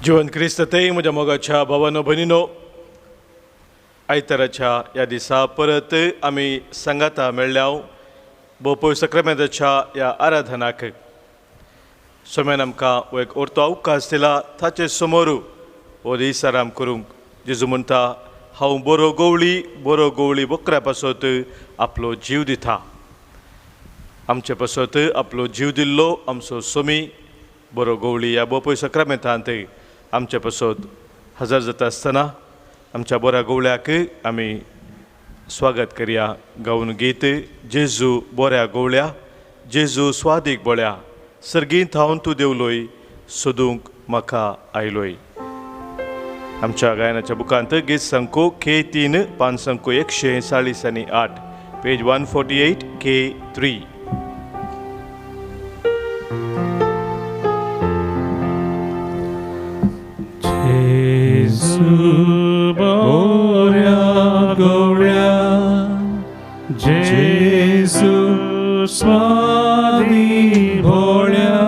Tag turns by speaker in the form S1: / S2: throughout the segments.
S1: जिवन क्रिस्ततेय म्हज्या मोगाच्या भावानो भयणीनो, आयताराच्या ह्या दिसा परत आमी संगाता मेळ्ळ्या बोपोय सक्रामेंताच्या ह्या आराधनाक. सोम्यान आमकां हो एक ओर्तो अवकाश दिला. ताचे समोर हो दीस आराम करूंक जेजू म्हणटा, हांव बरो गवळी बकऱ्या पासत आपलो जीव दिता. आमचे पासत आपलो जीव दिल्लो आमचो सोमी बरो गवळी ह्या बोपोय सक्रामेंतांत आमचे पासत हजर जाता आसतना आमच्या बऱ्या गवळ्याक आमी स्वागत करया गावन गीत. जेजू बऱ्या गवळ्या, जेजू स्वादीक बळ्या, सर्गींत हांव तूं देवलोय, सोदूंक म्हाका आयलोय. आमच्या गायनाच्या बुकांत गीत संको K3 पान संको 148 पेज 148 K3.
S2: जेजू बऱ्या गवळ्या, जेजू स्वादी भोळ्या,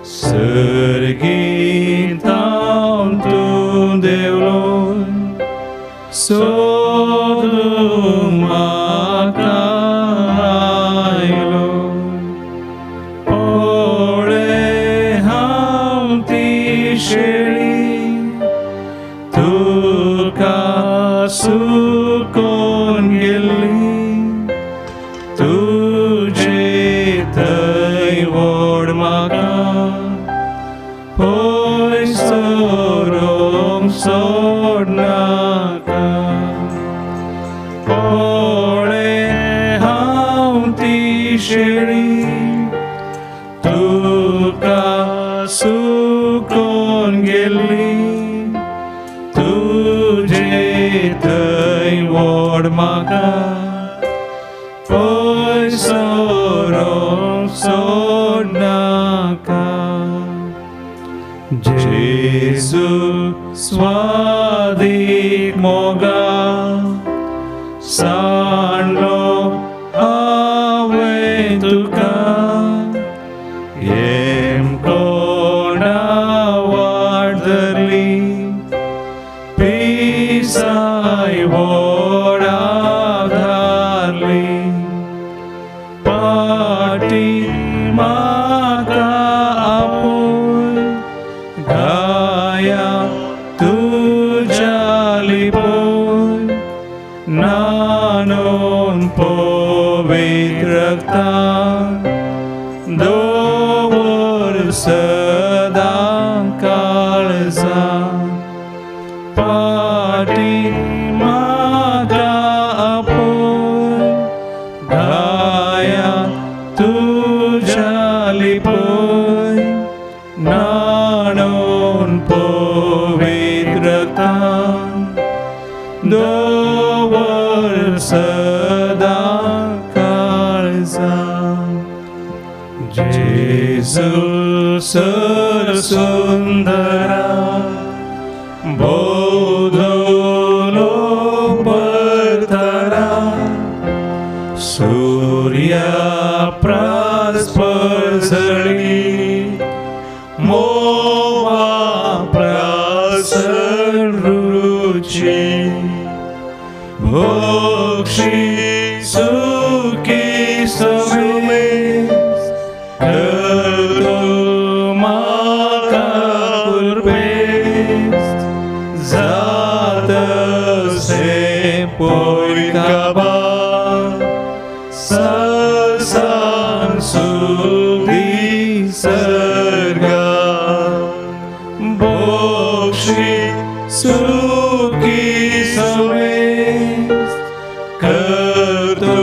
S2: सर्गींत हांव तूं देवलोय, सोदूंक म्हाका आयलोय. पळय हांव ती शेळी, तुका सुकोन गेल्ली, तुजे थंय व्हड म्हाका पयस सोरोंक सोडनाका. पळय हांव ती शेळी, तुका सुकोन गेल्ली, तुजे थंय व्हड म्हाका पयस सोरोंक सोडनाका. जेजू स्वादीक मोगा, सांडलो हांवें तुका, येमकोणा वाट धरली, पिसाय व्हडा घाली. पाटी म्हाका आपोय, गाया तुज्या लिपोय, नानोन पवित्र रक्तान दवर सदां काळजां. पाटी म्हाका आपोय, गाया तुज्या लिपोय, नाणोन पवित्र रक्तान दवर सदां काळजां. जेजू सर सुंदरा, बोधलो परतरा, सूर्या प्रास्पजळी, मोवा प्रासर रुची, भोक्षी सुखी समेस, करतो म्हाका कुर्बेस्त, जातसे पोयकाबा, सासान सुदी सर्गा, भोक्षी सुखी समेस्त, करतो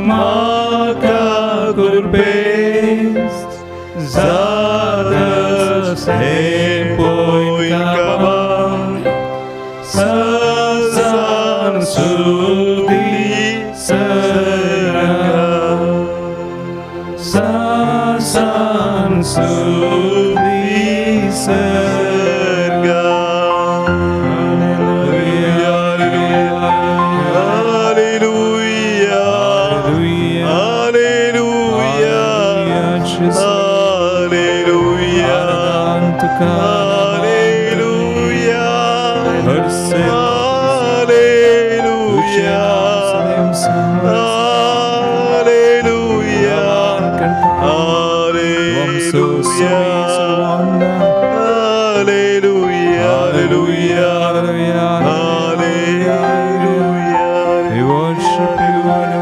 S2: म्हाका कुर्बेस्त, जातसे पोयकाबा, सासान सुदी सर्गा, सासान सुदी सर्गा.
S1: Hallelujah, Hallelujah, Hallelujah, Hallelujah,
S2: We worship you, Lord.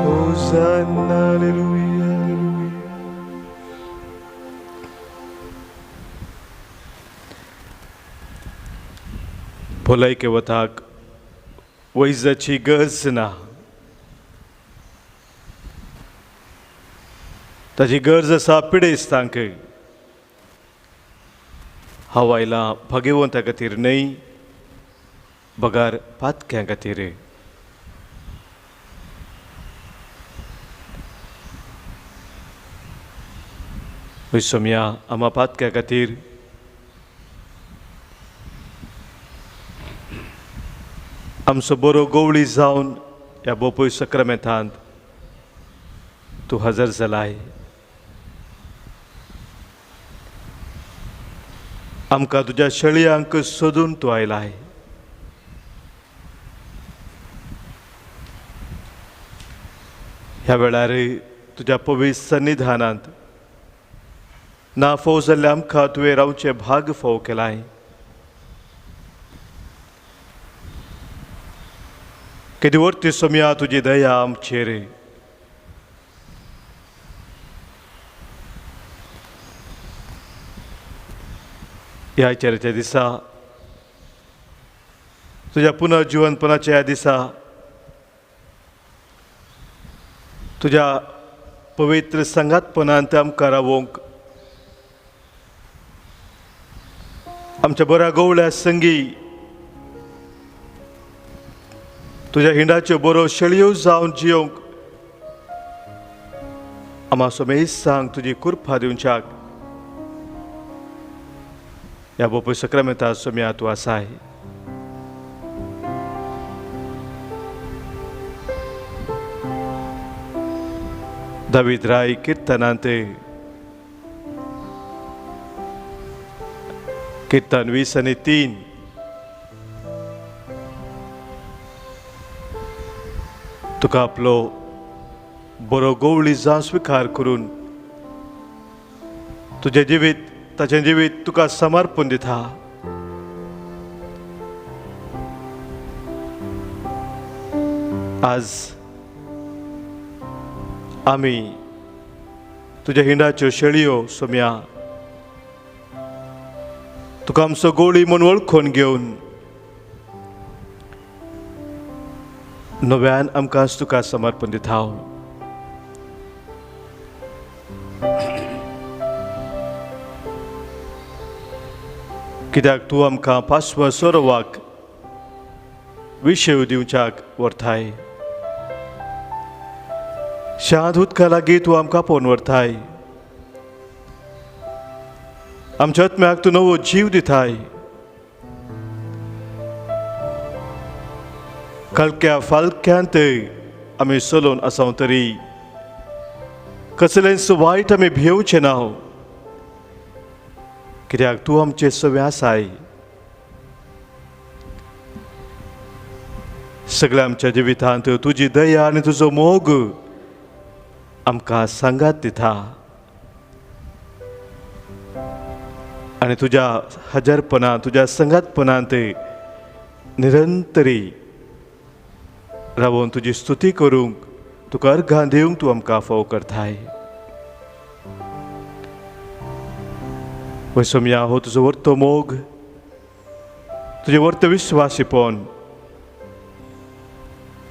S1: Hosanna, hallelujah. भलायके वताक वैजाची गरज ना, ताची गरज आसा पिडेस्तांक. हांव आयलां भाग्यवंता खातीर न्हय, बगार पातक्यां खातीर. सोम्या आम्हा पातक्यां खातीर आमचो बरो गवळी जावन ह्या बोपय सक्रामेंतांत तूं हजर जालाय. आमकां तुज्या शेळयांक सोदून तूं आयलाय. ह्या वेळार तुज्या पवित्र सन्निधानांत ना फोव जाल्ले आमकां तुवें रावचे भाग फोव केलाय. कितें वर्ती सोम्या तुजी दया आमचेर. ह्या आयच्याच्या दिसा तुज्या पुनर्जिवनपणाच्या ह्या दिसा तुज्या पवित्र संगातपणांत आमकां रावोंक, आमच्या बऱ्या गवळ्या संगी तुज्या हिंडाच्यो बरो शेळयो जावन जियोंक आम्हा सोमेस सांग तुजी कृपा दिवच्याक. ह्या बोपय सक्रामेंतांत सोम्या तूं आसाय. दावीद राय किर्तनांत किर्तन 20:3 तुका आपलो बरो गवळी जावन स्विकार करून तुजें जिवीत ताचें जिवीत तुका समर्पण दिता. आज आमी तुज्या हिंडाच्यो शेळयो सोम्या तुका आमचो गवळी म्हूण वळखून घेवन नव्यान आमकांच तुका समर्पण दिता. कित्याक तूं आमकां पासव सोरोवाक विशय दिवच्याक व्हरताय. शांत उदका लागीं तूं आमकां पोवन व्हरताय. आमच्या आत्म्याक तूं नवो जीव दिताय. कळक्या फालक्यांत आमी चलोवन आसां तरी कसलेंच वायट आमी भिवचे ना, कित्याक तूं आमचे सवे आसाय. सगळ्या आमच्या जिवितांत तुजी दया आनी तुजो मोग आमकां सांगात दिता. आनी तुज्या हजरपणांत तुज्या संगातपणांत निरंतरी रावून तुजी स्तुती करूंक तुका अर्घां दिवंक तूं आमकां फोव करताय. वय सोम्या हो तुजो वर्तो मोग, तुजें वर्तो विश्वासीपण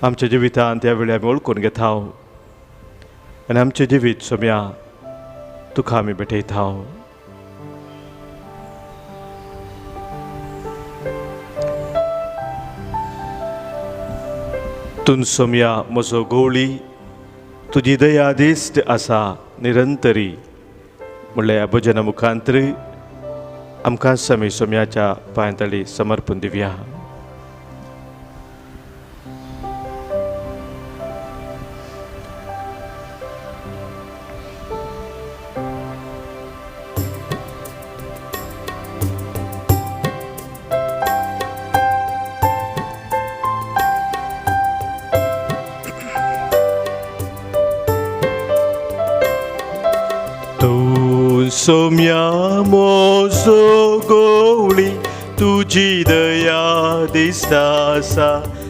S1: आमच्या जिवितांत ह्या वेळी आमी वळखून घेता. आनी आमचें जिवीत सोम्या तुका आमी भेटयता. तूं सोम्या म्हजो गवळी, तुजी दया दिश्ट आसा निरंतरी म्हणल्या ह्या भजना मुखांतर आमकां आमी सोम्याच्या पांयतळी समर्पण दिवया. तू सोम्या मोजो गवळी तुझी दया दिसता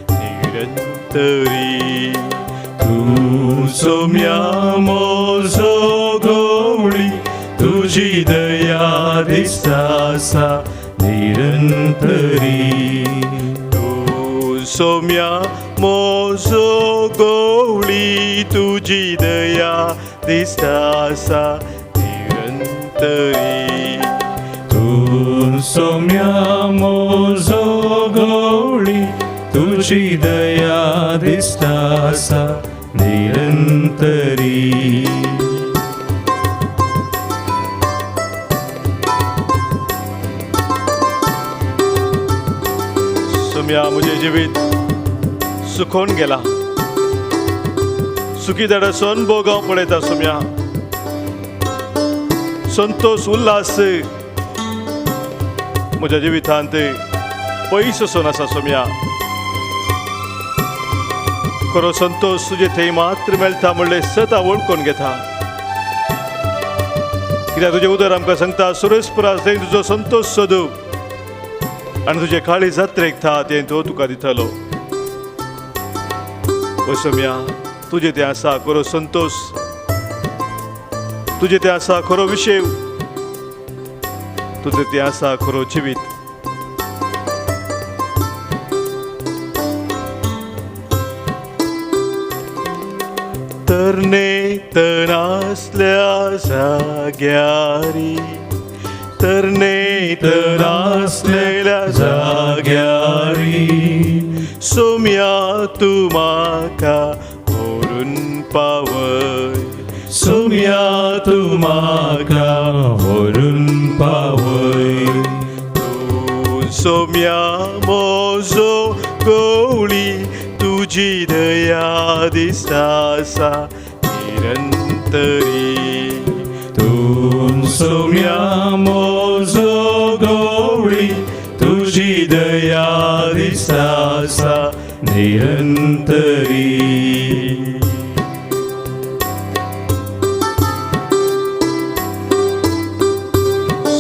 S1: निरंतरी तू सोम्या मोजो गवळी तुझी दया दिसता निरंतरी तू सोम्या मोजो गवळी तुझी दया दिसता निरंतरी
S2: तू सौम्या मोजो गवळी तुझी दया दिसता निरंतरी
S1: सोम्या मुझे जीवित सुखोन गेला सुखी दडसून भोगाव पळयता सोम्या संतोष उल्हास म्हज्या जिवितांत पयस वचून आसा सोम्या खरो संतोष तुजे थंय मात्र मेळटा म्हणलें सता वळखून घेता कित्याक तुजें उदर आमकां सांगता सुरेशपुरा थंय तुजो संतोष सोदू आनी तुजे काळी जात्रेक था तें तो तुका दितलो ओ सोम्या तुजे तें आसा खरो संतोष तुजे तें आसा खरो विशय तुजे तें आसा खरो जिवीत तरणे तनासल्या जाग्यारी तरणे तनासलेल्या जाग्यारी सोम्या तू म्हाका व्हरून पावय
S2: सोम्या तू म्हाका व्हरून पावय
S1: तू सोम्या मोजो गवळी तुझी दया दिसता निरंतरी
S2: तू सौम्या मोजो गवळी तुझी दया दिसता निरंतरी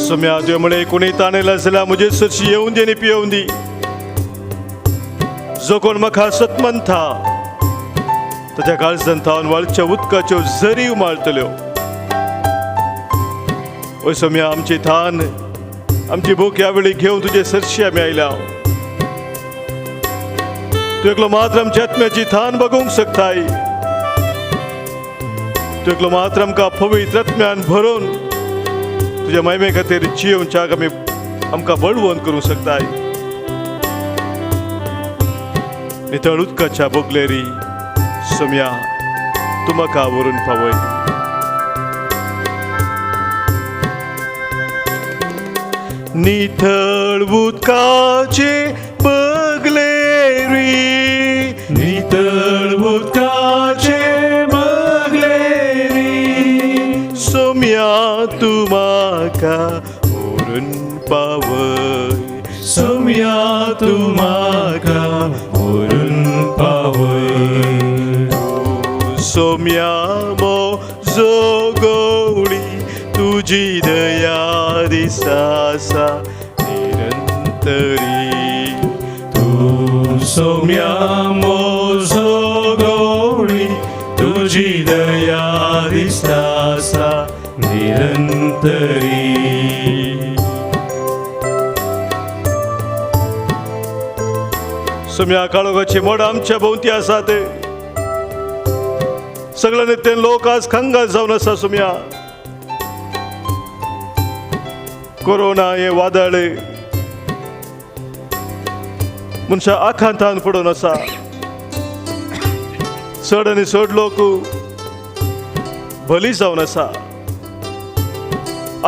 S1: सोम्या तुवें म्हणे कोणी ताणयला जाल्यार म्हजे सरशी येवन दी आनी पियोवन दी जो कोण म्हाका सतमंथा ताच्या काळजांत हांव वाळच्या उदकाच्यो झरी उमाळटल्यो ओ सोम्या आमची थान आमची भूक ह्या वेळी घेवन तुजे सरशी आमी आयल्या तूं एकलो मात्र आमच्या आत्म्याची थान बगूंक शकताय तूं एकलो मात्र आमकां पवित्र आत्म्यान भरून तुज्या महिमे खातीर जियोवच्याक आमी आमकां बळवंत करूंक शकताय नितळ उदकाच्या बोगलेरी सोम्या तूं म्हाका व्हरून पावय नितळ उदकाचे बोगलेरी
S2: नितळ उदकाचे बगलेरी
S1: सोम्या तूं म्हाका व्हरून पावय
S2: सोम्या तू म्हाका व्हरून पावय
S1: सोम्या मोजो गवळी तुझी दया दिसता निरंतरी
S2: तू सौम्या मोजो गवळी तुझी दया दिसता निरंतरी
S1: सोम्या काळोखाची मोड आमच्या भोवती आसात सगळे नित्य लोक आज खंगाल जावन आसा सोम्या कोरोना हे वादळ मनशा आखांतान पडून आसा चड आनी चड लोक बली जावन आसा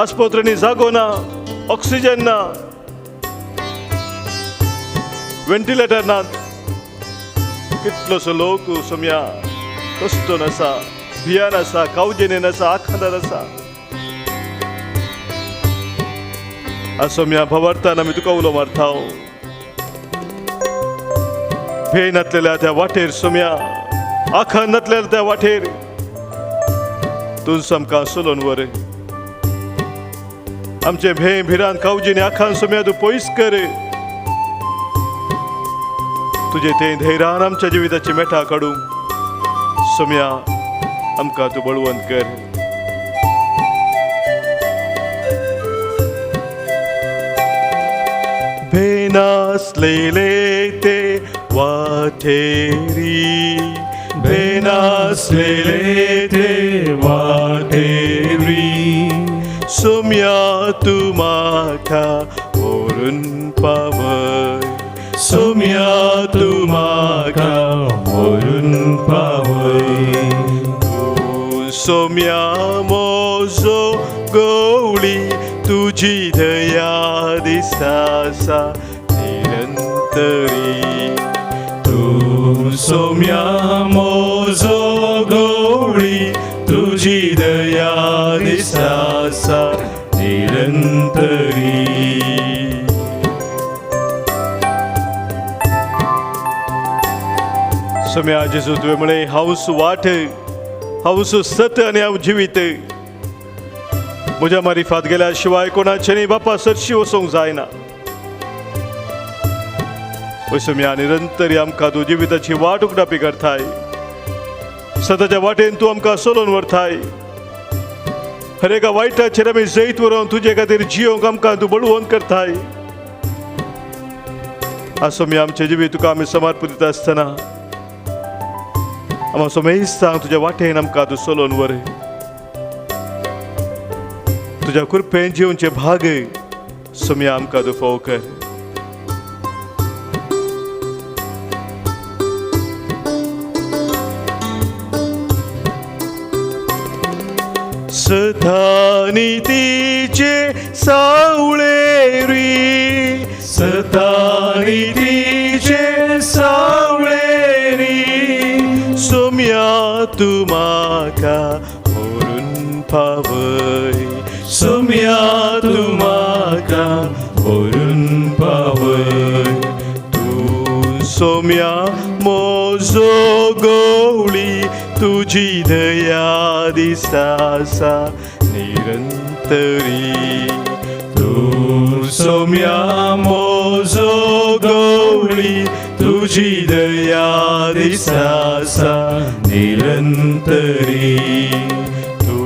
S1: आस्पत्रेनी जागो ना ऑक्सिजन ना व्हेंटिलेटर ना कितलोसो लोक सोम्या कस्तोन आसा भियान आसा कावजेनेन आसा आखांतान आसा आज सोम्या भवारतान आमी तुका उलो मारता भेन नातलेल्या त्या वाटेर सोम्या आखान नातलेल्या त्या वाटेर तूं आमकां सोलोन व्हर आमचे भे भिरान कावजीने आखान सोम्या तू पयस कर. तुझे ते धैर्यान आमच्या जिविताची मेठा काडू. सोम्या आमकां तू बळवंत कर. भेनासलेले ते वाटेरी,
S2: भेनासलेले ते वाटेरी,
S1: सोम्या तू म्हाका व्हरून पावय.
S2: सोम्या तू म्हाका व्हरून पावय.
S1: तू सोम्या म्हजो गवळी, तुजी दया दिसता निरंतरी.
S2: तू सोम्या म्हजो गवळी, तुजी दया दिसता निरंतरी.
S1: सोम्या जेजू तुवें म्हळें हांव वाट, हांव सत आनी हांव जिवीत. म्हज्या मारिफात गेल्या शिवाय कोणाचेंय बापा सरशी वचोंक जायना. पळय सोम्या निरंतरी आमकां तूं जिविताची वाट उगडापी करताय. सदाच्या वाटेन तूं आमकां सोलोवन व्हरताय. हर एका वायटाचेर आमी जैत व्हरोन तुजे खातीर जियोंक आमकां तूं बळवंत करताय. आज सोम्या आमचें जिवीत तुका आमी समर्पित आसतना आमी सोमेस्तांक तुज्या वाटेन आमकां तूं सोलोवन व्हर. तुज्या कृपेन जिवचे भाग सोम्या आमकां तूं फोव कर. सतानितीचे सावळेरी,
S2: सतानितीचे सावळेरी,
S1: सोम्या तू म्हाका व्हरून पावय.
S2: सोम्या तू म्हाका व्हरून पावय.
S1: तू सोम्या म्हजो गवळी, तुजी दया दिसता निरंतरी.
S2: तू सोम्या म्हजो गवळी, तुजी दया दिसता निरंतरी.
S1: तू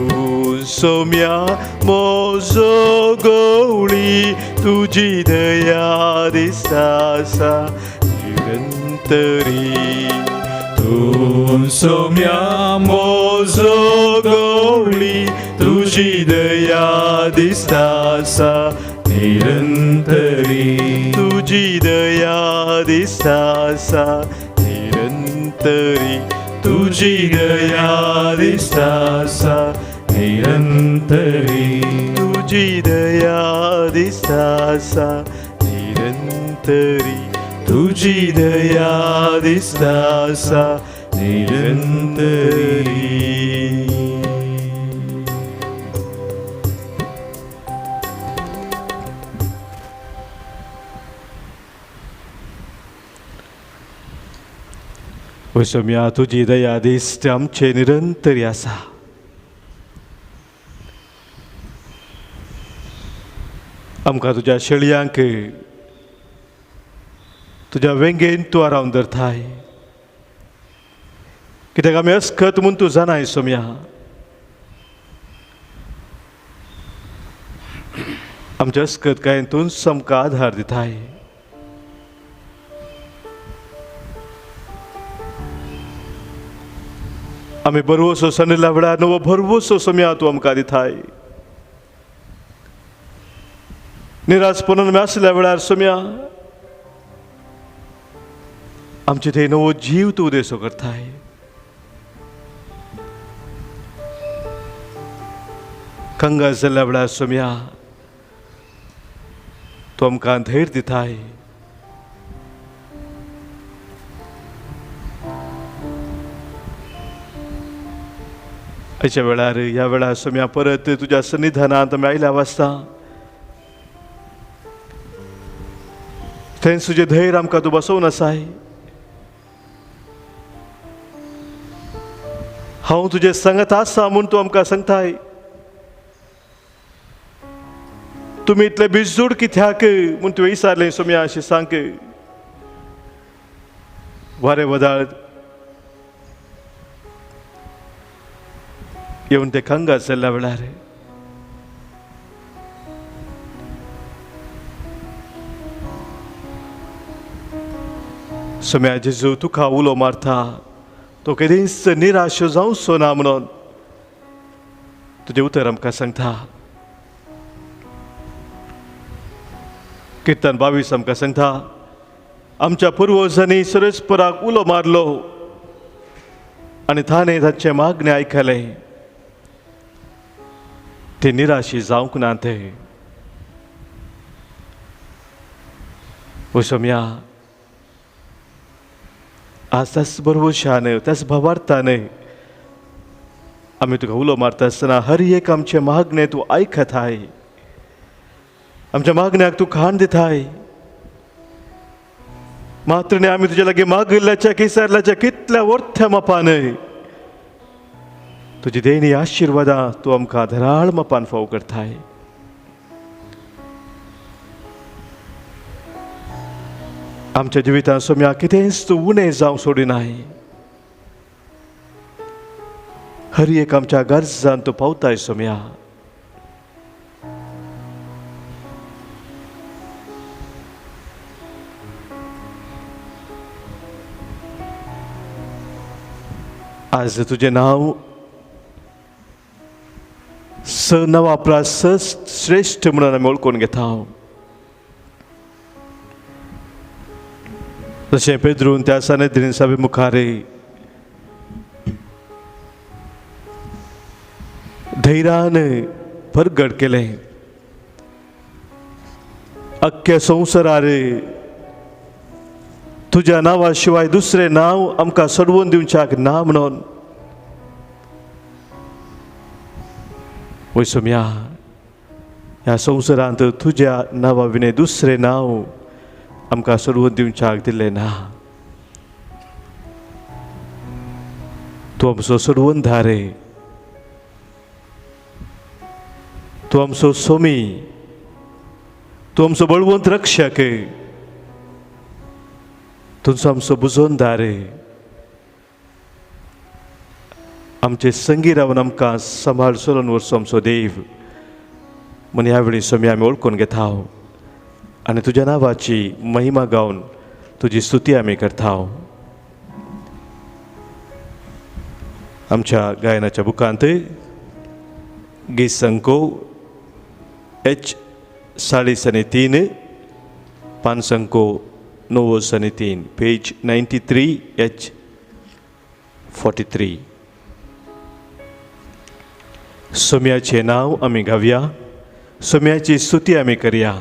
S1: सोम्या म्हजो गवळी, तुजी दया दिसता निरंतरी.
S2: तू सोम्या म्हजो गवळी, तुजी दया दिसता निरंतरी.
S1: तुजी दया दिसता निरंतरी.
S2: तुजी दया दिसता निरंतरी.
S1: तुजी दया दिसता निरंतरी.
S2: तुजी दया दिसता निरंतरी.
S1: ओ सोम्या तुजी दया दिश्ट आमचे निरंतरी आसा. आमकां तुज्या शेळयांक तुज्या वेंगेन तूं आरावन धरताय. कित्याक आमी अस्खत म्हूण तूं जाणाय सोम्या. आमच्या अस्खत कांयतूच आमकां आधार दिताय. आमी बरवसो सनिल्ल्या वेळार नवो भरवसो सोम्या तूं आमकां दिताय. निराशपणान आमी आसल्या वेळार सोम्या आमचे थंय नवो जीव तूं उदेसो करताय. कंगाल जाल्ल्या वेळार सोम्या तूं आमकां धैर्य दिताय. अशा वेळार ह्या वेळार सोम्या परत तुज्या सन्निधानांत आमी आयल्या वाजता थंय तुजें धैर्य आमकां तूं बसोवन आसाय. हांव तुजे सांगत आसा म्हूण तूं आमकां सांगताय. तुम्ही इतले बिजूड कित्याक म्हूण तुवें विचारलें सोम्या अशें सांग. वारें वदाळ येवन ते खंगात जाल्ल्या वेळार सोम्या जेजू तुका उलो मारता तो केदींच निराश जावचो ना म्हणून तुजें उतर आमकां सांगता. किर्तन 22 आमकां सांगता आमच्या पुर्वजांनी सरस्पराक उलो मारलो आनी ताणें तांचे मागणें आयकलें. ते निराशी जावंक ना ते. ओ सोम्या आज त्याच भरवशान त्याच भावार्थान आमी तुका उलो मारता आसतना हर एक आमचे मागणें तूं आयकताय. आमच्या मागण्याक तूं खाण दिताय. मात्र न्ही आमी तुजे लागीं मागिल्ल्याच्या किसरल्याच्या कितल्या वर्थ्या मापान तुजी देणी आशिर्वादां तूं आमकां धराळ मापान फाव करताय. आमच्या जिवितांत सोम्या कितेंच तूं उणें जावं सोडिनाय. हर एक आमच्या गरजांत तूं पावताय सोम्या. आज तुजें नांव स नवापरा श्रेष्ठ म्हणून आमी वळखून घेता. जशें पेद्रून त्या सानेद्रीन सभे मुखार धैर्यान परगट केलें. अख्ख्या संवसारार तुज्या नांवा शिवाय दुसरें नांव आमकां सोडवून दिवच्याक ना म्हणून. वय सोम्या ह्या संवसारांत तुज्या नांवा विणे दुसरें नांव आमकां सोडवून दिवच्याक दिल्लें ना. तूं आमचो सोडवून धारे. तूं आमचो सोमी. तूं आमचो बळवंत रक्षक. तुमचो आमचो बुजोवन धारे. आमचे संगी रावन आमकां सांबाळ चलोवन वचचो आमचो देव म्हूण ह्या वेळी सोमी आमी वळखून घेता आनी तुज्या नांवाची महिमा गावन तुजी स्तुती आमी करता. आमच्या गायनाच्या बुकांत गीत संको H 43 पान संको 9 पेज 93 H 43. सोम्याचें नांव आमी गावया. सोम्याची स्तुती आमी करया.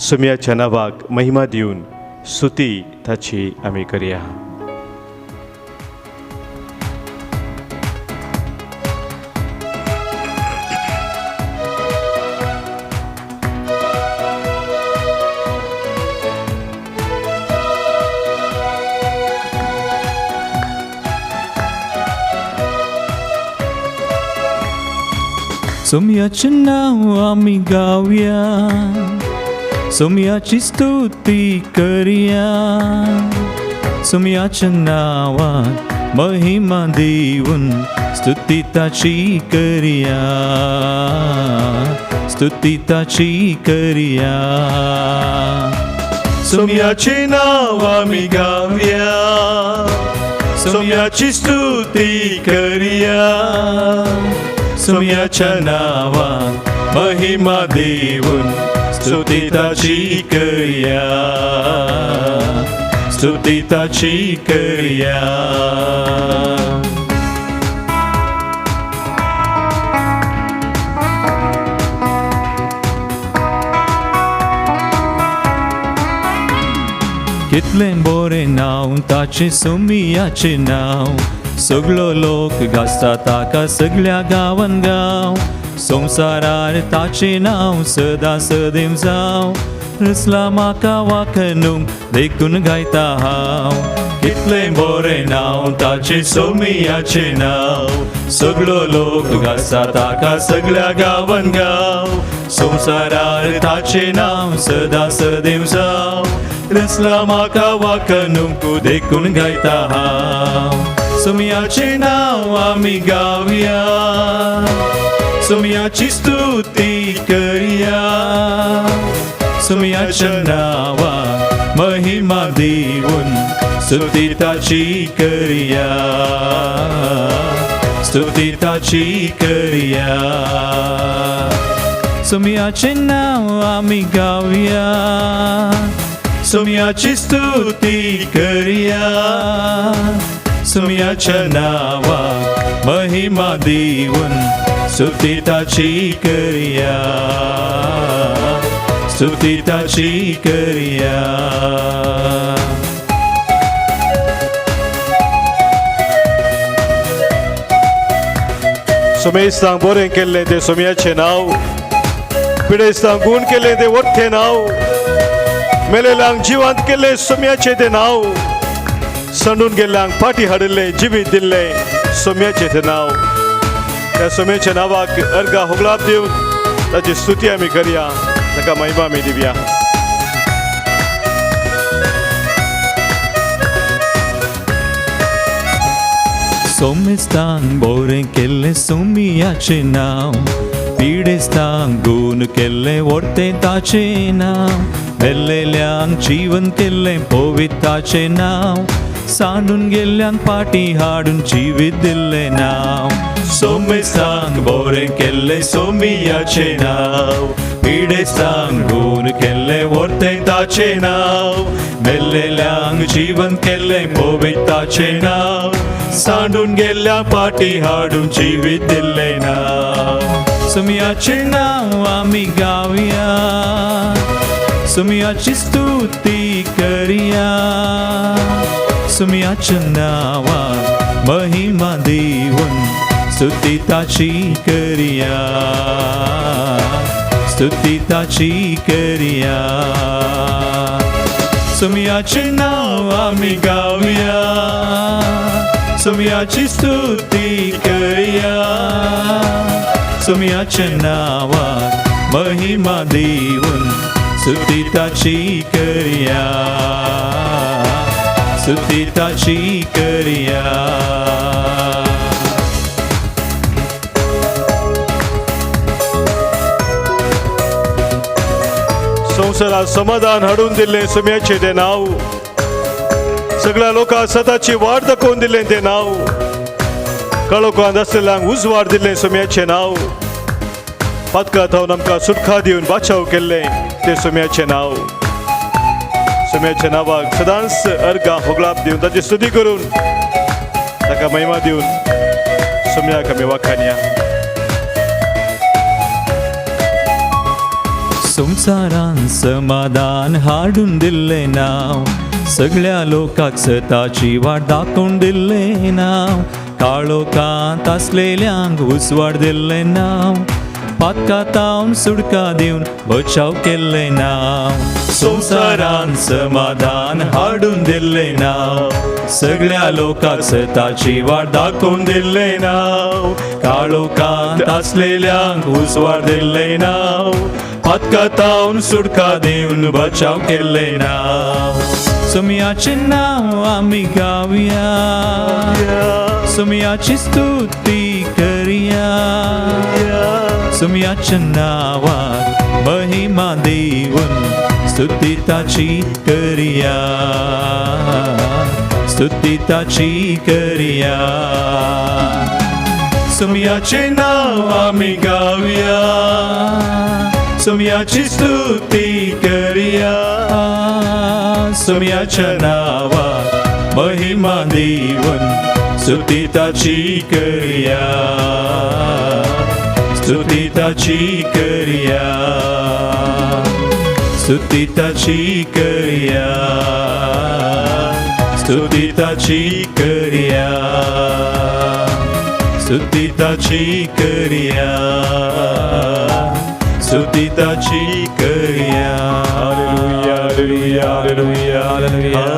S1: सोम्याच्या नांवाक महिमा दिवन स्तुती ताची आमी करया.
S2: सोम्याचें नांव आमी गावया. सोम्याची स्तुती करया. सोम्याच्या नांवाक महिमा दिवन स्तुती ताची करया. स्तुती ताची करया.
S1: सोम्याचें नांव आमी गावया. सोम्याची स्तुती करया.
S2: सोम्याच्या नांवाक महिमा दिवन स्तुती ताची करया. स्तुती ताची करया. कितलें बरें नांव ताचें सोम्याचें नांव. सगळो लोक गाजता ताका सगळ्या गांवान गांव. संवसारार ताचें नांव सदां सदैव जावं. रसला म्हाका वाखणूंक देखून गायता हांव. कितलें बरें नांव ताचें सोम्याचें नांव. सगळो लोक गाजता ताका सगळ्या गांवान गांव. संवसारार ताचें नांव सदा सदैव जाव रचला म्हाका वाकणूक देखून गायता हांव सुमयाचें नांव आमी गावया सुमयाची स्तुती करया सुमयाच्या नांवाक महिमा दिवून स्तुती ताची करया स्तुती ताची करया सुमयाचें नांव आमी गावया सुमयाची स्तुती करया सुमयाच्या नांवाक महिमा दिवून स्तुती ताची करया स्तुती ताची करया
S1: सुमेस्तांक बरें केल्लें तें सुमयाचें नांव पिडेस्तांक गूण केल्लें तें व्हडलें नांव मेलेल्यांक जिवंत केल्लें सुमयाचें तें नांव संडून गेल्ल्यांक फाटी हाडिल्लें जिवीत दिल्लें सुमयाचें तें नांव त्या सुमयाच्या नांवाक अर्घा होगलाप दिवन ताची स्तुती आमी करया ताका महिमा आमी दिवया
S2: सोमेस्तांक बोरें केल्लें सुमयाचें नांव पिडेस्तांक गूण केल्लें व्हडलें ताचें नांव मेल्लेल्यांक जिवन केल्लें पवित्राचें नांव सांडून गेल्ल्यांक फाटी हाडून जिवीत दिल्लें नांव सोमेस्तांक बोरें केल्लें सुमयाचें नांव पिडेस्तांक गूण केल्लें व्हडलें ताचें नांव मेल्लेल्यांक जिवन केल्लें पवित्राचें नांव सांडून गेल्ल्या फाटी हाडून जिवीत दिल्लें नांव सुमयाचें नांव आमी गावया सुमयाची स्तुती करया सुमयाच्या नांवाक महिमा दिवून स्तुती ताची करया स्तुती ताची करया सुमयाचें नांव आमी गावया सुमयाची स्तुती करया सुमयाच्या नांवाक महिमा दिवून स्तुती ताची करया स्तुती ताची करया
S1: संवसारात समाधान हाडून दिल्लें सुमयाचें तें नांव सगळ्या लोकांक सताची वाट दाखोवन दिल्लें तें नांव काळोखांत आसलेल्यांक उजवाड दिल्लें सुमयाचें नांव पातकां थावन आमकां सुटका दिवन बाचाव केल्लें तें सुमयाचें नांव सुमयाच्या नांवाक सदांच अर्घा होगलाप दिवन ताची स्तुती करून ताका महिमा दिवन सुमयाक आमी वाखाणया
S2: संवसारान समाधान हाडून दिल्लें नांव सगळ्या लोकांक सताची वाट दाखोवन दिल्लें नांव काळोखांत आसलेल्यांक उजवाड दिल्लें नांव पातकां थावन सुटका दिवन बचाव केल्लें नांव संवसारान समाधान हाडून दिल्लें नांव सगळ्या लोकांक सताची वाट दाखोवन दिल्लें नांव काळोखांत आसलेल्यांक उजवाड दिल्लें नांव पातकां थावन सुटका दिवन बचाव केल्लें नांव सुमयाचें नांव आमी गावया सुमयाची स्तुती करया सुमयाच्या नांवाक महिमा दिवून स्तुती ताची करया स्तुती ताची करया सुमयाचें नांव आमी गावया सुमयाची स्तुती करया सुमयाच्या नांवाक महिमा दिवून स्तुती ताची करया स्तुती ताची करया स्तुती ताची करया स्तुती ताची करया स्तुती ताची करया स्तुती ताची करया
S1: hallelujah Hallelujah, hallelujah, hallelujah, hallelujah,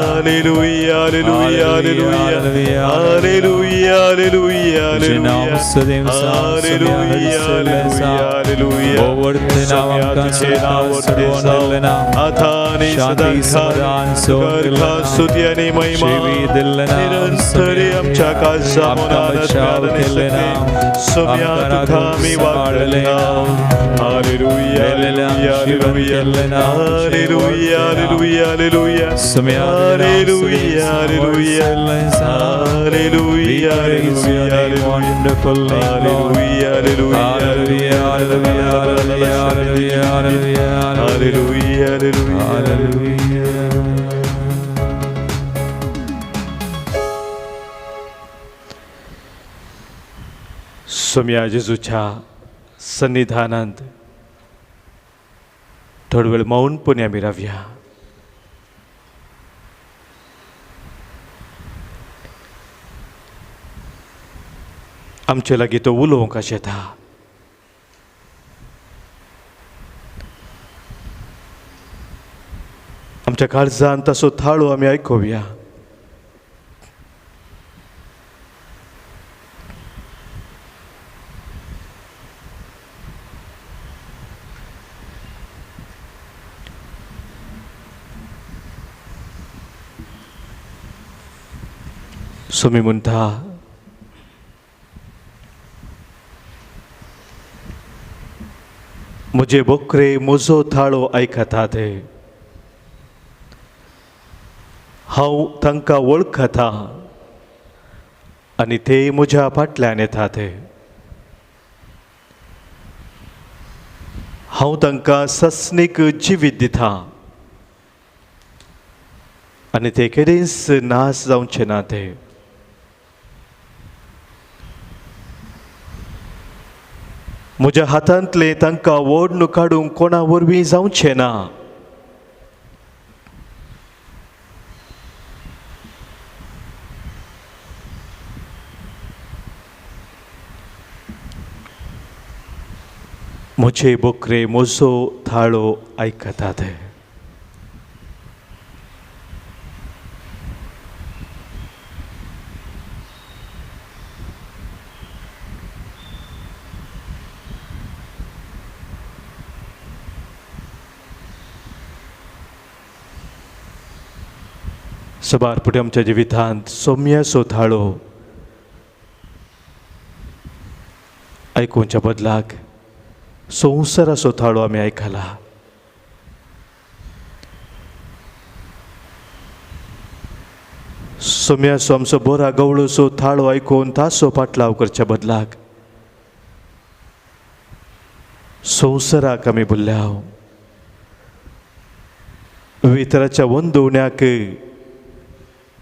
S1: hallelujah, hallelujah, hallelujah, hallelujah, hallelujah. आधाने सदान करखा स्तुत्याने महिमा निरंतर आमच्या काळजामोनात सोम्या तुका मी वाकडलेना hallelujah hallelujah hallelujah hallelujah hallelujah hallelujah hallelujah hallelujah hallelujah hallelujah
S2: wonderful name Lord
S1: hallelujah
S2: hallelujah hallelujah hallelujah hallelujah hallelujah
S1: hallelujah
S2: hallelujah
S1: Saumya जेजूच्या सन्निधानांत थोडा वेळ मौनपणे आम्ही राहूया. आमचे लागीं तो उलोवंक अशें येता. आमच्या काळजांत तसो थाळो आमी आयकुया. सोमी म्हणटा म्हजे बोकरे म्हजो थाळो आयकतात. हांव तांकां वळखता आनी ते म्हज्या फाटल्यान येतात. हांव तांकां सस्नीक जिवीत दिता आनी ते केदेंच नाश जावचे नात. म्हज्या हातांतले तांकां ओडून काडूंक कोणा वरवीं जावचें ना. म्हजे बोकरे म्हजो थाळो आयकतात. सबारपुटी आमच्या जिवितांत सोम्याचो थाळो आयकुच्या बदलाक संवसाराचो थाळो आमी आयकला. सोम्याचो आमचो बरा गवळोचो थाळो आयकून ताचो पाटलाव करच्या बदलाक संवसाराक आमी भुल्ल्याव. वितराच्या वंदोवण्याक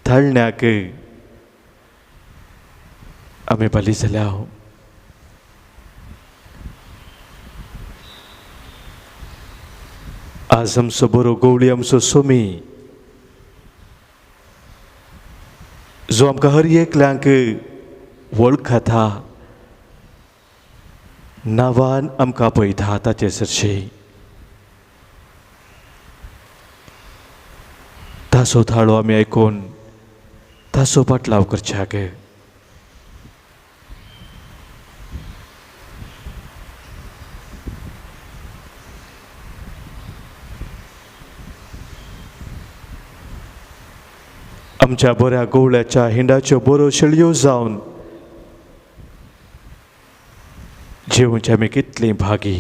S1: थाळण्याक आमी बली जाल्याव. आज आमचो बरो गवळी आमचो सोमी जो आमकां हर एकल्यांक वळखता, नांवान आमकां आपयता ताचे सरशी. ताचो थाळो आमी आयकून ताचो पाटलाव करच्याक. आमच्या बऱ्या गवळ्याच्या हिंडाच्यो बऱ्यो शेळयो जावन जेवचे आमी कितलीं भागी.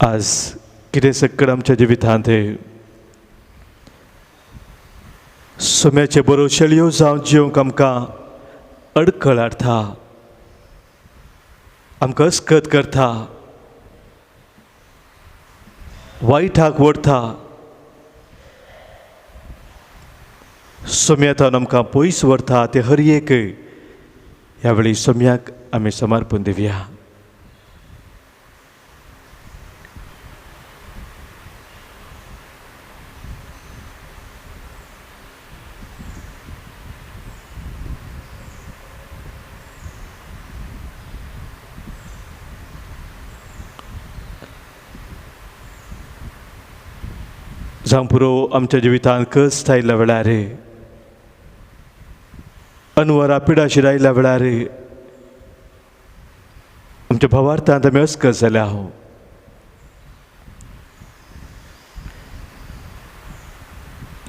S1: आज कितें सक्कड आमच्या जिवितांत सोम्याचे बरो शेळयो जावन जिवंक आमकां अडखळ हाडटा, आमकां अस्कत करता, वायटाक वडटा. सोम्यातान आमकां पयस व्हरता ते हर एक ह्या वेळी सोम्याक आमी समर्पण दिवया. जावं पुरो आमच्या जिवितांत कश्ट आयिल्ल्या वेळार अनवरां पिडाशीर आयिल्ल्या वेळार आमच्या भावार्थांत आमी अस्कस जाल्या हांव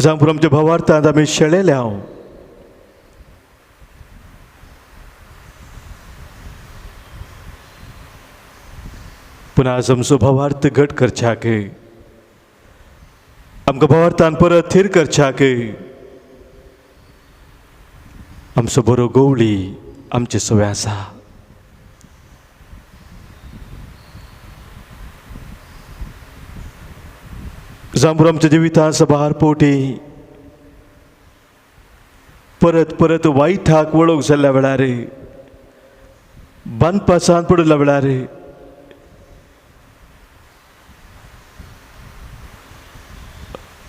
S1: जावं पुरो आमच्या भावार्थांत आमी शेळेले हांव पूण आज आमचो भावार्थ घट करच्याक आमकां भावार्थान परत थीर करच्याक आमचो बरो गवळी आमचे सवय आसा जावं पुरो आमच्या जिवितांत सबार पोटी परत परत वायटाक वळख जाल्ल्या वेळार बांदपासान पडिल्ल्या वेळार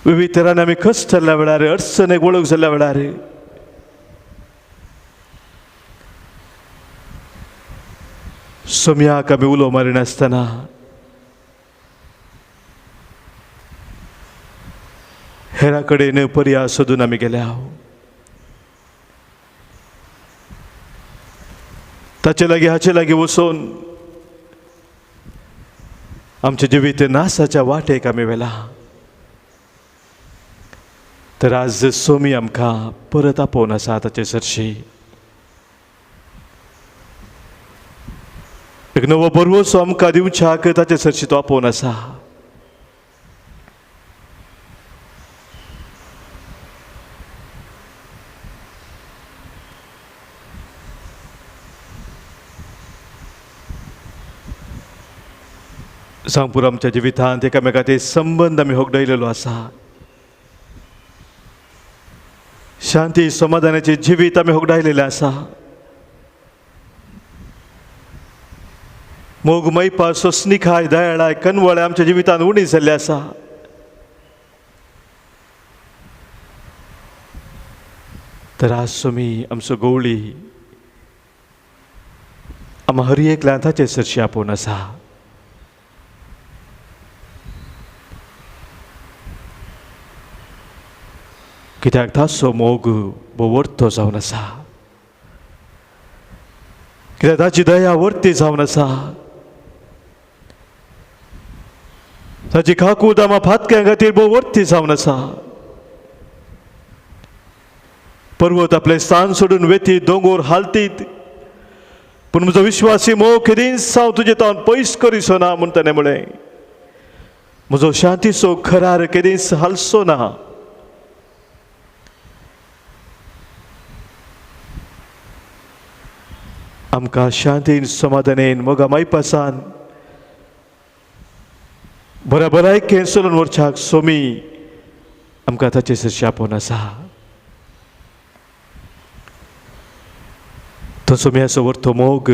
S1: विविध तरांनी आमी कश्ट जाल्ल्या वेळार अडचणेक वळख जाल्ल्या वेळार सोम्याक आमी उलो मारिनासतना हेरा कडेन पर्याय सोदून आमी गेले हांव ताचे लागीं हाचे लागीं वचून आमचे जिवीत नासाच्या वाटेक आमी वेला तर आज सोमी आमकां परत आपोवन आसा ताचे सरशी एक नवो बरवसो आमकां दिवच्याक ताचे सरशी तो आपोवन आसा जावं पुरो आमच्या जिवितांत एकामेकाचे संबंद आमी होगडयलेलो आसा शांती समाधानाचे जिवीत आमी होगडायलेले आसा मोग मैपा सोसनिकाय दयाळाय कनवळाय आमच्या जिवितांत उणी जाल्ली आसा तर आज सोमी आमचो गवळी आम्हा हर एकल्यान ताचे सरशी आपोवन आसा कित्याक ताचो मोग वर्तो जावन आसा कित्याक ताची दया वर्ती जावन आसा ताची काकूद आम्हा फातक्यां खातीर वर्ती जावन आसा पर्वत आपले स्थान सोडून वेतीत दोंगोर हालतीत पूण म्हजो विश्वासी मोग केदींच हांव तुजे तावन पयस करिसो ना म्हूण ताणें म्हळें म्हजो शांतीचो खरार केदींच हालसो ना आमकां शांतीन समाधानेन मोगा मायपासान बऱ्या बरायकेन चलून व्हरच्याक सोमी आमकां ताचे सरशी आपोवन आसा तो सोम्याचो व्हरतो मोग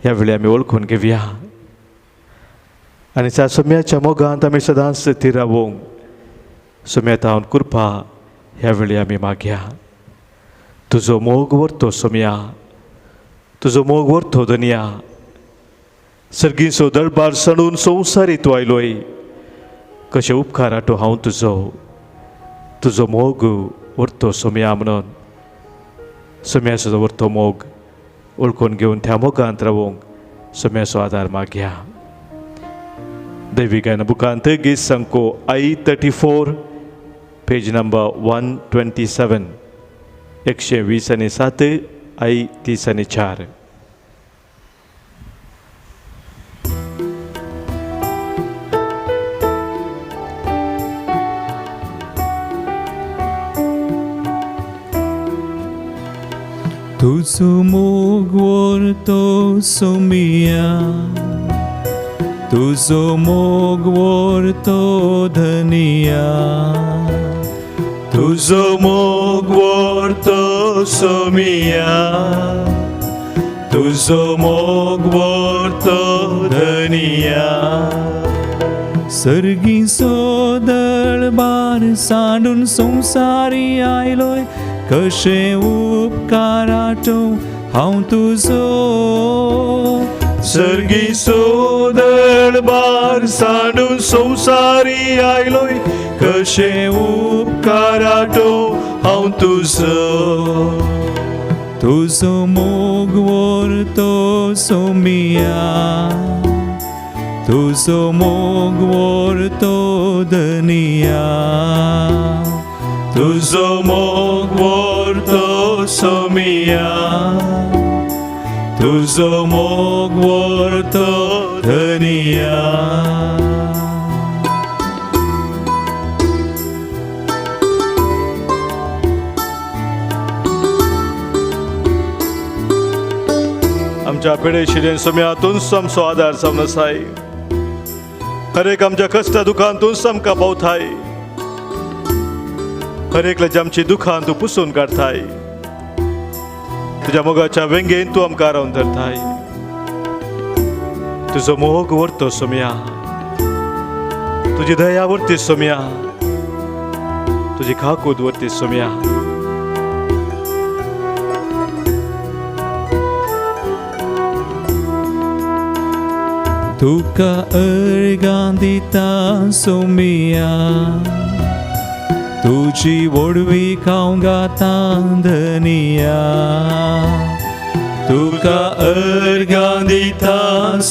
S1: ह्या वेळी आमी वळखून घेवया आनी त्या सोम्याच्या मोगांत आमी सदांच स्थिर रावूंक सोम्या तावन कृपा ह्या वेळी आमी मागया तुजो मोग व्हरतो सोम्या तुजो मोग व्हरतो दुनिया सर्गीचो दळबार सणून संवसारी तूं आयलोय कशें उपकार आठो हांव तुजो मोग व्हरतो सोम्या म्हणून सोम्याचो व्हरतो मोग वळखून घेवन त्या मोगांत रावूंक सोम्याचो आदार मागया दैवी गायन बुकांत गीत संको I-34 पेज नंबर 127 127 I-34
S2: तुझो मोग व्हरतो सोम्या तुझो मोग व्हरतो धनिया तुझो मोग व्हरतो सोम्या तुझो मोग व्हरतो धनिया सर्गीचो दळबार सांडून संवसारी आयलोय कशें उपकार आठो हांव तुजो सर्गीचो दळबार सांडून संवसारी आयलोय कशें उपकाराटो हांव तुजो मोग व्हरतो सोमिया तुजो मोग व्हरतो धनिया तुजो मोग व्हरतो सोमिया तुजो मोग व्हरतो धनिया
S1: आमच्या पिडेशिरेन सोम्यातून आमचो आदार जावन आसाय हर एक आमच्या कश्टा दुखांतून आमकां पावताय हर एकल्याची आमची दुखां तूं पुसून काडताय तुज्या मोगाच्या वेंगेन तूं आमकां रावन धरताय तुजो मोग व्हरतो सोम्या तुजी दया व्हरती सोम्या तुजी खाकूद व्हरती सोम्या
S2: तुका अर्गां दिता सोमिया तुजी वडवी खावंक घाता धनिया तुका अर्गां दिता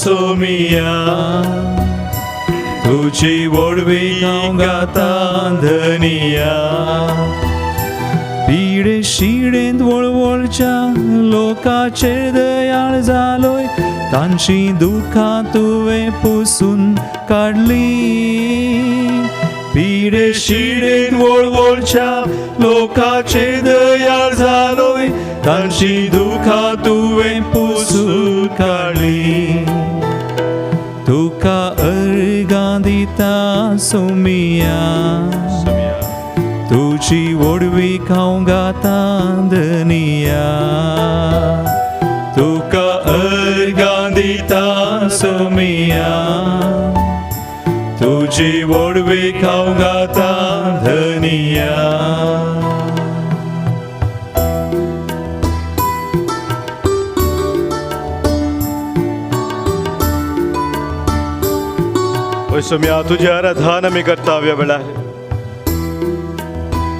S2: सोमिया तुजी वडवी खावंक घाता धनिया पिडे शिडेंत वळवळच्या लोकाचेर दयाळ जालोय तांची दुखां तुवें पुसून काडली पिडे शिडेंत वळवळच्या लोकाचेर दयाळ जालोय तांची दुखां तुवें पुसून काडली तुका अर्गां दिता सोमिया तुजी वडवी खावंक घाता धनिया तुका अर्गां दिता सोमिया तुजी वडवी खावंक घाता धनिया
S1: ओय सोम्या तुजी आराधना आमी करता ह्या वेळार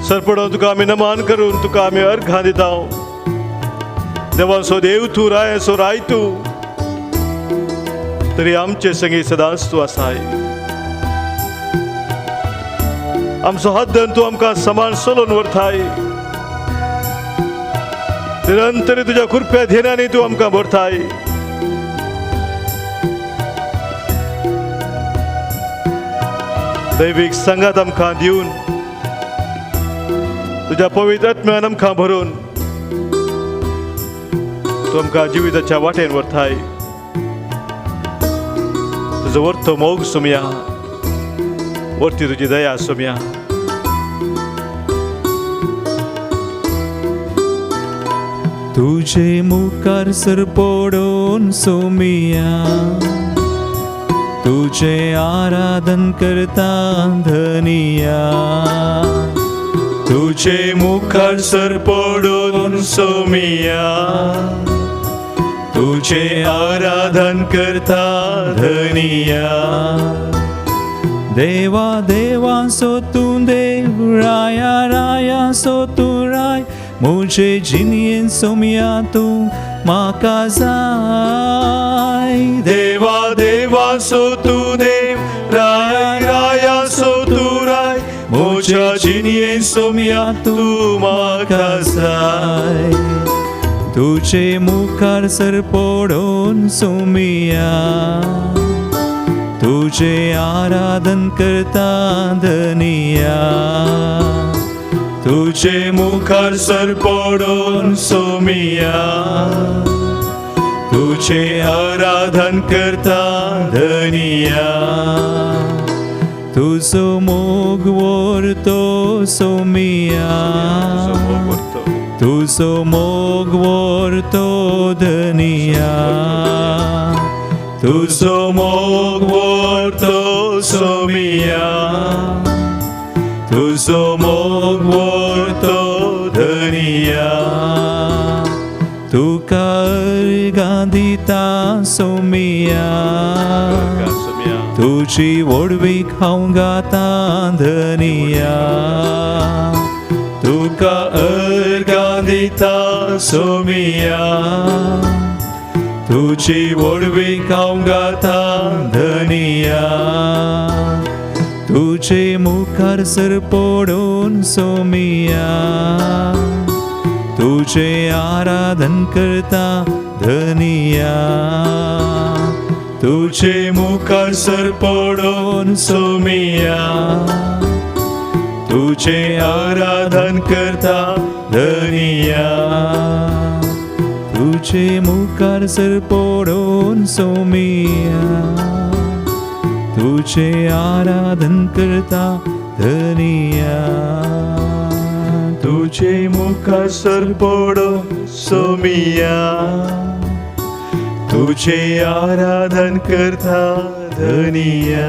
S1: सरपडून तुका आमी नमन करून तुका आमी अर्घां दिता देवाचो देव तूं रायचो राय तूं तरी आमचे संगी सदांच तूं आसाय आमचो हात धरून तूं आमकां समान चलोवन व्हरताय निरंतरी तुज्या कृप्या ध्येनांनी तूं आमकां भरताय दैवीक संगात आमकां दिवन तुज्या पवित्र आत्म्यान आमकां भरून तूं आमकां जिविताच्या वाटेन व्हरताय तुजो व्हरतो मोग सोम्या व्हरती तुजी दया सोम्या
S2: तुजे मुखार सरपडून सोमिया तुझे आराधन करता धनिया तुझे मुखार सरपडून सोमिया तुझे आराधन करता धनिया देवा देवा सो तूं देव राया राया सो तूं राय मुझे जिनियेन सोमिया तूं म्हाका जाय देवा देवा सो तूं देव राया राया सो तूं राय मुझ्या जिनियेन सोमिया तूं म्हाका जाय तुझे मुखार सरपडून सोमिया तुझे आराधन करता धनिया तुझे मुखार सरपडून सोमिया तुझे आराधन करता धनिया तुजो मोग व्हरतो सोमिया तुजो मोग व्हरतो धनिया तुजो मोग व्हरतो सोमिया तुजो मोग व्हरतो धनिया तुका अर्गां दिता सोमिया तुझी ओडवी खाऊं गाता धनिया तुका अर्गा दिता सोमिया तुझी ओडवी खाऊं गाता धनिया तुझे मुखार सर पडून सोमिया तुझे आराधन करता धनिया तुझे मुखार सर पडून सोमिया तुझे आराधन करता धनिया तुझे मुखार सर पडून सोमिया तुझे आराधन करता धनिया तुझे मुखार सर पडून सोमिया तुझे आराधन करता धनिया.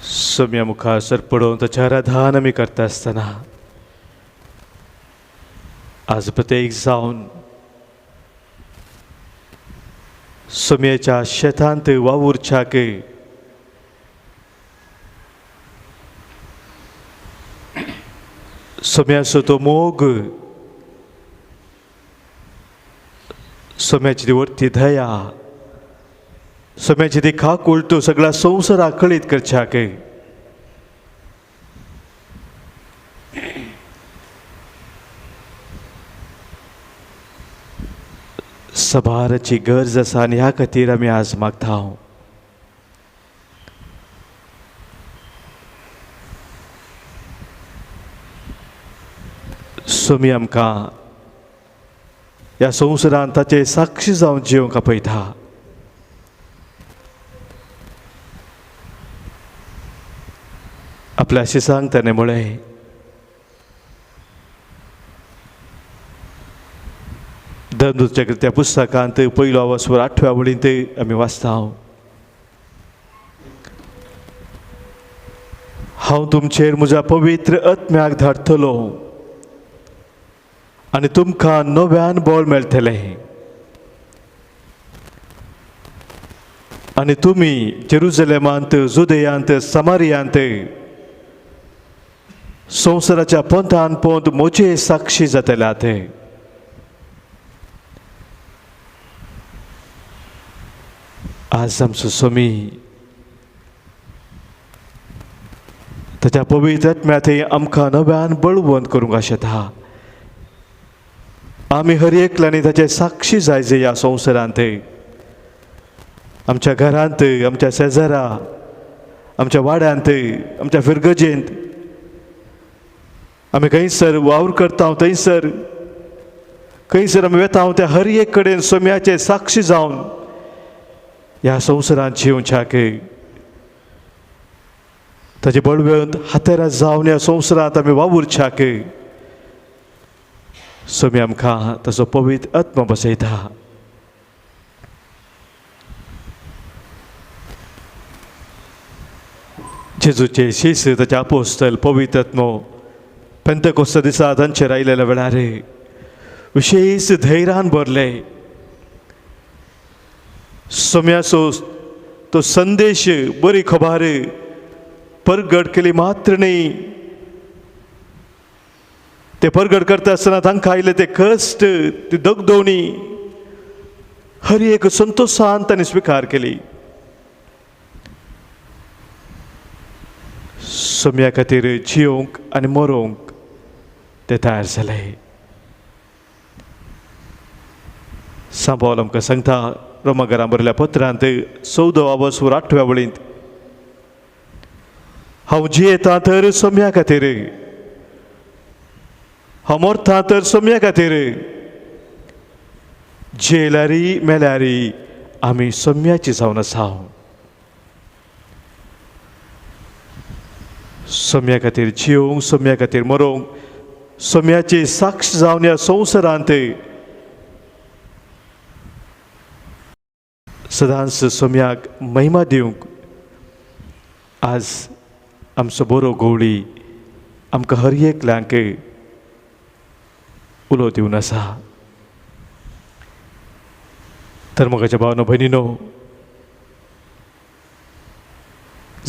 S1: सोम्या मुखासर पडून त्याच्या आराधना मी करता असताना आज प्रत्येक जाऊन सोम्याच्या शेतांत वावुरच्याक सोम्याचो तो मोग सोम्याची ती वरती दया सोम्याची ती खाक उलटो सगळा संवसार आकळीत करच्याक सबाराची गरज आसा आनी ह्या खातीर आमी आज मागता सोमी आमकां ह्या संवसारांत ताचे साक्षी जावन जिवंक आपयता. आपल्या शिसांक ताणें म्हळें धनदूतच्या त्या पुस्तकांत पयलो वसवर 8व्या वळींत आमी वाचता हांव तुमचेर म्हज्या पवित्र आत्म्याक धाडटलो आनी तुमकां नव्यान बळ मेळटलें आनी तुमी जेरुसलेमांत जुदेयांत समारियांत संवसाराच्या पंथान पंथ म्हजे साक्षी जातल्यात. आज आमचो सोमी ताच्या पवित्र आत्म्यान आमकां नव्यान बळवंत करूंक आशेता. आमी हर एकल्यानी ताचे साक्षी जायचे ह्या संवसारांत आमच्या घरांत आमच्या शेजारा आमच्या वाड्यांत आमच्या फिरगजेंत आमी खंयसर वावर करता थंयसर खंयसर आमी वेता त्या हर एक कडेन सोम्याचे साक्षी जावन ह्या संवसारांत जिवच्याक ताचे बळवंत हातेर जावन ह्या संवसारांत आमी वावुरच्याक सोमी आमकां ताचो पवित्र आत्मा बसयता. जेजूचे शिस ताचे आपोस्तल पवित्र आत्मो पेंतकोस्त दिसा तांचेर आयलेल्या वेळार विशेष धैर्यान भरले. सोम्याचो तो संदेश बरी खबर परगट केली मात्र न्ही ते परगट करता आसतना तांकां आयले ते कश्ट ती दगदवणी हर एक संतोशान तांणी स्विकार केली. सोम्या खातीर जिवंक आनी मरोंक ते तयार जाले. सांबाळ आमकां सांगता रोमाकारां बरयल्या पत्रांत 14 वसवर 8व्या वळींत हांव जियेता तर सोम्या खातीर हांव मरता तर सोम्या खातीर जियेल्यारी मेल्यारी आमी सोम्याची जावन आसा. सोम्या खातीर जिवंक सोम्या खातीर मरोंक सोम्याची साक्ष जावन ह्या संवसारांत सदांच सोम्याक महिमा दिवंक आज आमचो बरो गवळी आमकां हर एकल्यांक उलो दिवन आसा. तर मोगाच्या भावनो भयणीनो,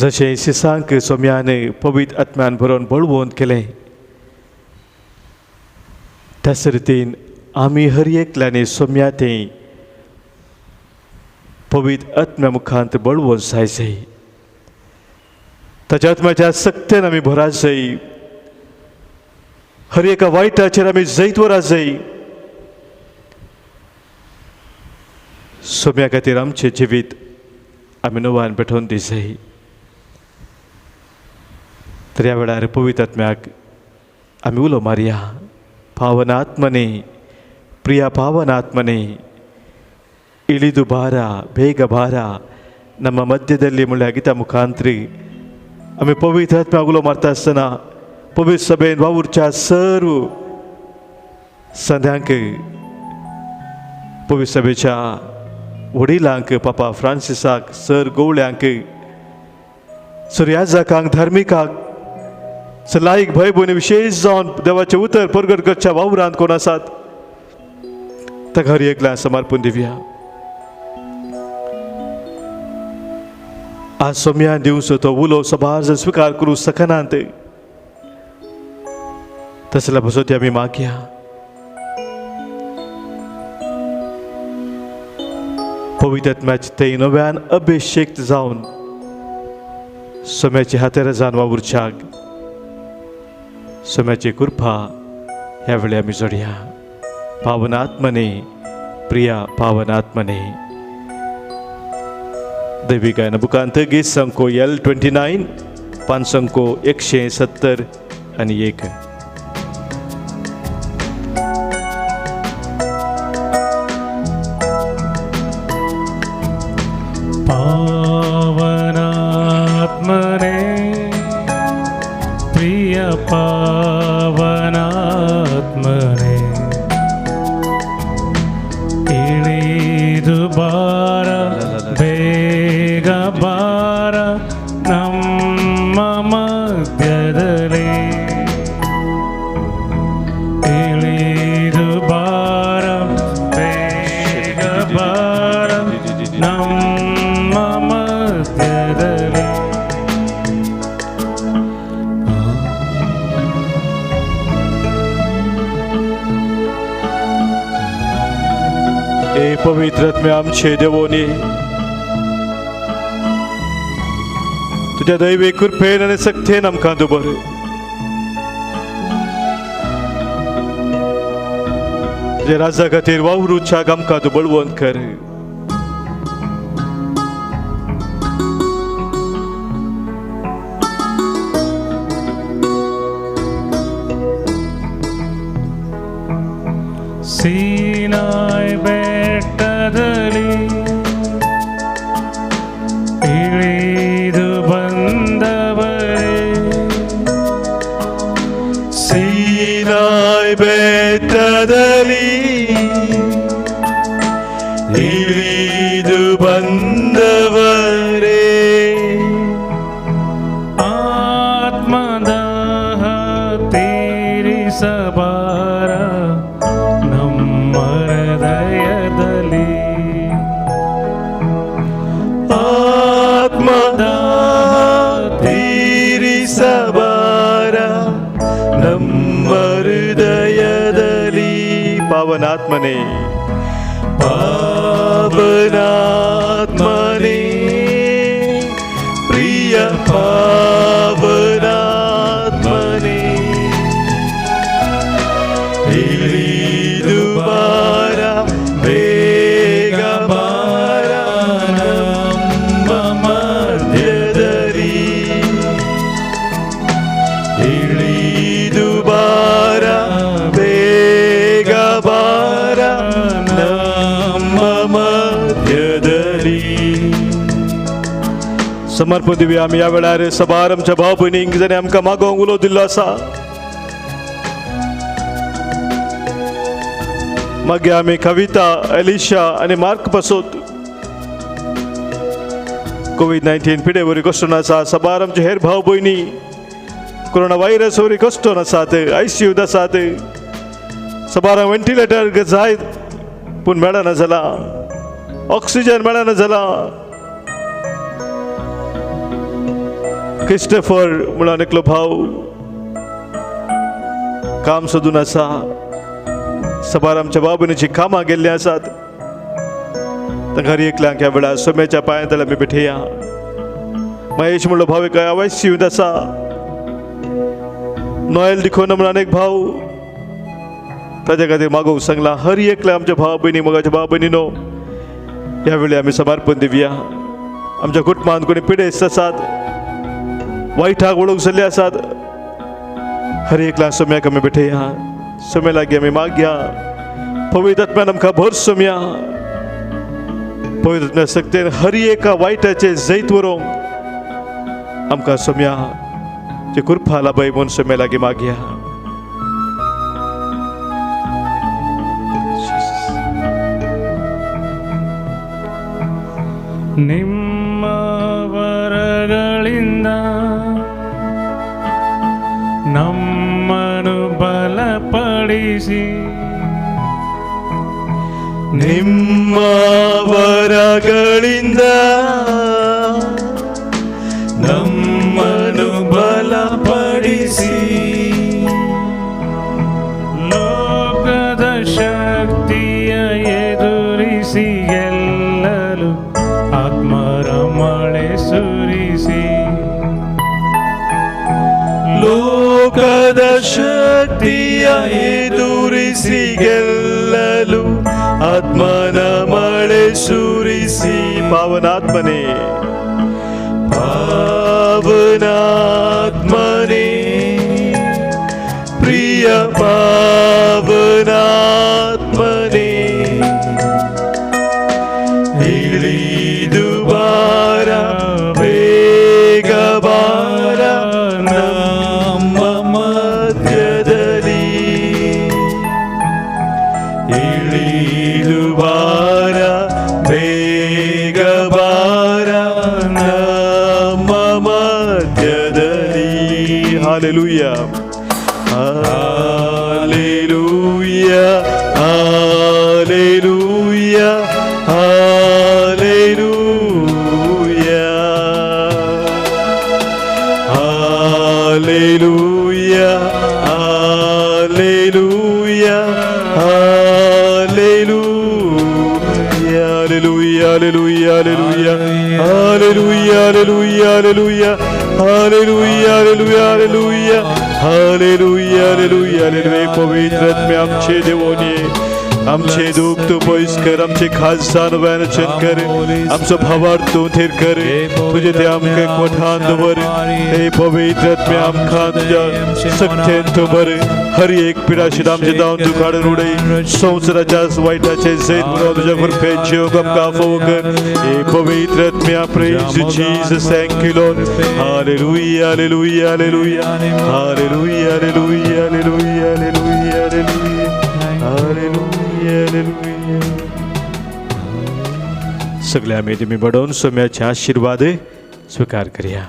S1: जशें सिसांक सोम्यान पवित्र आत्म्यान भरोवन बळवंत केलें, त्याच रितीन आमी हर एकल्यानी सोम्या तें पवित्र आत्म्या मुखांत बळवंत जाय. ताच्या आत्म्याच्या सक्तेन आमी भरात जाय. हर एका वायटाचेर आमी जैत वरात जाय. सोम्या खातीर आमचें जिवीत आमी नव्यान पेटोवन दी जाय. तर ह्या वेळार पवित्र आत्म्याक आमी उलो मारया. ಪಾವನಾತ್ಮನೇ, ಪ್ರಿಯ ಪಾವನಾತ್ಮನೇ, ಇಳಿದು ಬಾರ, ಬೇಗ ಬಾರ. ನಮ್ಮ ಮಧ್ಯದಲ್ಲಿ ಮುಳ್ಳೆ ಮುಖಾಂತरी आम्ही पवित्र आत्म्या उलो मारता आसतना पवित्र सभेन वावुरच्या सर्व संध्यांक पवित्र सभेच्या वडिलांक, पापा फ्रांसिसाक, सर गवळ्यांक, सुर्याजाकांक, धार्मिकाक, लायक भय भयणी विशेष जावन देवाचे उतर परगट करच्या वावरांत कोण आसात ताका हर एकल्या समर्पण दिवया. आज सोम्या दिवचो तो उलो सभार जर स्वीकार करूं सकनांत, तसल्या बसोती आमी मागया. पवित्र आत्म्याचे ते नव्यान अभिषेक जावन सोम्याची हातेर जावन वावुरच्याक सोम्याची कृपा ह्या वेळी आमी जोडया. पावनात्मने, प्रिया पावनात्मने. दैवी गायन बुकांत गीत संको L29 पान संको 170 आणि 1.
S2: पावनात्मने, प्रिय पावनात्मने, इಳಿದು ಬಾರ, ಬೇಗ ಬಾರ ನಮ್ಮ ಮಧ್ಯದಲ್ಲಿ. ಇಳಿದು ಬಾರ, ಬೇಗ ಬಾರ ನಮ್ಮ ಮಧ್ಯದಲ್ಲಿ.
S1: ए पवित्र आत्म्या आमचे देवोनी, तुझ्या दैवी कृपेन आणि सक्तेन आमकां दुबर. तुझ्या राजा खातीर वावुरच्याक आमकां तूं बळवंत कर.
S2: ಸೀನಾಯ್ ಬೆಟ್ಟದಲ್ಲಿ ಇಳಿದು ಬಂದವರೇ,
S1: ಸೀನಾಯ್ ಬೆಟ್ಟದಲ್ಲಿ ಇಳಿದು ಬಂದವರೇ,
S2: ಆತ್ಮದಾಹ ತೀರಿಸಬಾರ ನಮ್ಮ ಹೃದಯದಲ್ಲಿ.
S1: ಆತ್ಮದಾಹ ತೀರಿಸಬಾರ ನಮ್ಮ ಹೃದಯದಲ್ಲಿ. ಪಾವನಾತ್ಮನೇ, ಪಾವನಾತ್ಮನೇ, ಪ್ರಿಯ ಪಾವನಾತ್ಮನೇ, ಇಳಿದು ಬಾರ, ಬೇಗ ಬಾರ ನಮ್ಮ ಮಧ್ಯದಲ್ಲಿ. ಇಳಿದು ಬಾರ, ಬೇಗ ಬಾರ ನಮ್ಮ ಮಧ್ಯದಲ್ಲಿ. समर्पण दिवया आमी ह्या वेळार सभार आमच्या भाव भयणींक जाणें आमकां मागोवंक उलो दिल्लो आसा. मागीर आमी कविता, एलिशा आनी मार्क पासोत कोविड-19 पिडेवरी कष्ट नासा सबार आमचे हेर भाव भयणी कोरोना व्हायरस वरी कष्ट नासात ICU आसात सबारांक वेंटिलेटर जाय पूण मेळना जाला ऑक्सिजन मेळना जाला क्रिस्टोफर म्हणून एकलो भाव काम सोदून आसा सबार आमच्या भाव भयणीची कामां गेल्ली आसात घरी एकल्यांक ह्या वेळार सोम्याच्या पांयांत आमी बेठेया महेश म्हणलो भाव एक ICU आसा नोएल दिखोन म्हणून एक भाव ताच्या खातीर मागोवंक सांगला हर एकल्या आमच्या भाव भयणी मोगाच्या भाव भयणीनो ह्या वेळी आमी समर्पण दिवया आमच्या कुटुंबांत कोणी पिडेस्त आसात वायटाक वळूंक जाल्ले आसात हर एकल्या सोम्याक आमी बेठेया सोम्या लागीं आमी मागया पवित्र आत्म्यान आमकां भर सोम्या पवित्र आत्म्या सक्तेन हर एका वायटाचे जैत व्हरूंक आमकां सोम्या जे कृपा लाभय म्हूण सोम्या लागीं मागया
S2: ನಿಮ್ಮ ವರಗಳಿಂದ ನಮ್ಮನ್ನು ಬಲಪಡಿಸಿ
S1: ನಿಮ್ಮ ವರಗಳಿಂದ
S2: ನಮ್ಮನ್ನು ಬಲಪಡಿಸಿ ಲೋಕದ ಶಕ್ತಿಯ ಎದುರಿಸಿ ಗೆಲ್ಲಲು ಆತ್ಮರ ಮಳೆ ಸುರಿಸಿ
S1: ಲೋಕದ ಶಕ್ತಿಯ ಎದುರಿಸಿ ಗೆಲ್ಲಲು ಆತ್ಮನ ಮಳೆ ಸುರಿಸಿ ಪಾವನಾತ್ಮನೇ ಪಾವನಾತ್ಮನೇ ಪ್ರಿಯ ಪಾವನಾತ್ಮನೇ ಇಳಿದು ಬಾರ ಬೇಗ ಬಾರ ನಮ್ಮ ಮಧ್ಯದಲ್ಲಿ ಇಳಿದು ಬಾರ ಬೇಗ ಬಾರ ನಮ್ಮ ಮಧ್ಯದಲ್ಲಿ hallelujah hallelujah hallelujah hallelujah hallelujah hallelujah Hallelujah, hallelujah, hallelujah, hallelujah, hallelujah, hallelujah, hallelujah, hallelujah, hallelujah, hallelujah, hallelujah. पवित्र आत्म्या आमचे देवोनी आमचे दुःख तू पयस कर आमचे खाजसान वाचन कर आमचो भावार्थ तू थेर कर तुझे ते आमकां एकवठान दवर हे पवित्र आत्म्या आमकां तुज्या सक्तेन तू बर हर एक पिडाशीत आमचे दावन तू काडून उडय संवसाराच्या वायटाचे जैत म्हणून तुज्या कृपेचे योग आमकां आफोव कर हे पवित्र आत्म्या praise you Jesus thank you Lord hallelujah hallelujah hallelujah hallelujah hallelujah hallelujah hallelujah hallelujah सगळे आम्ही तुम्ही बडवून सोम्याचे आशीर्वाद स्वीकार करूया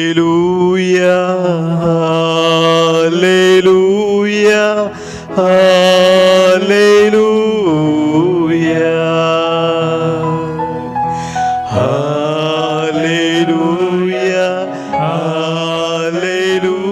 S1: Hallelujah, hallelujah, hallelujah, hallelujah, hallelujah.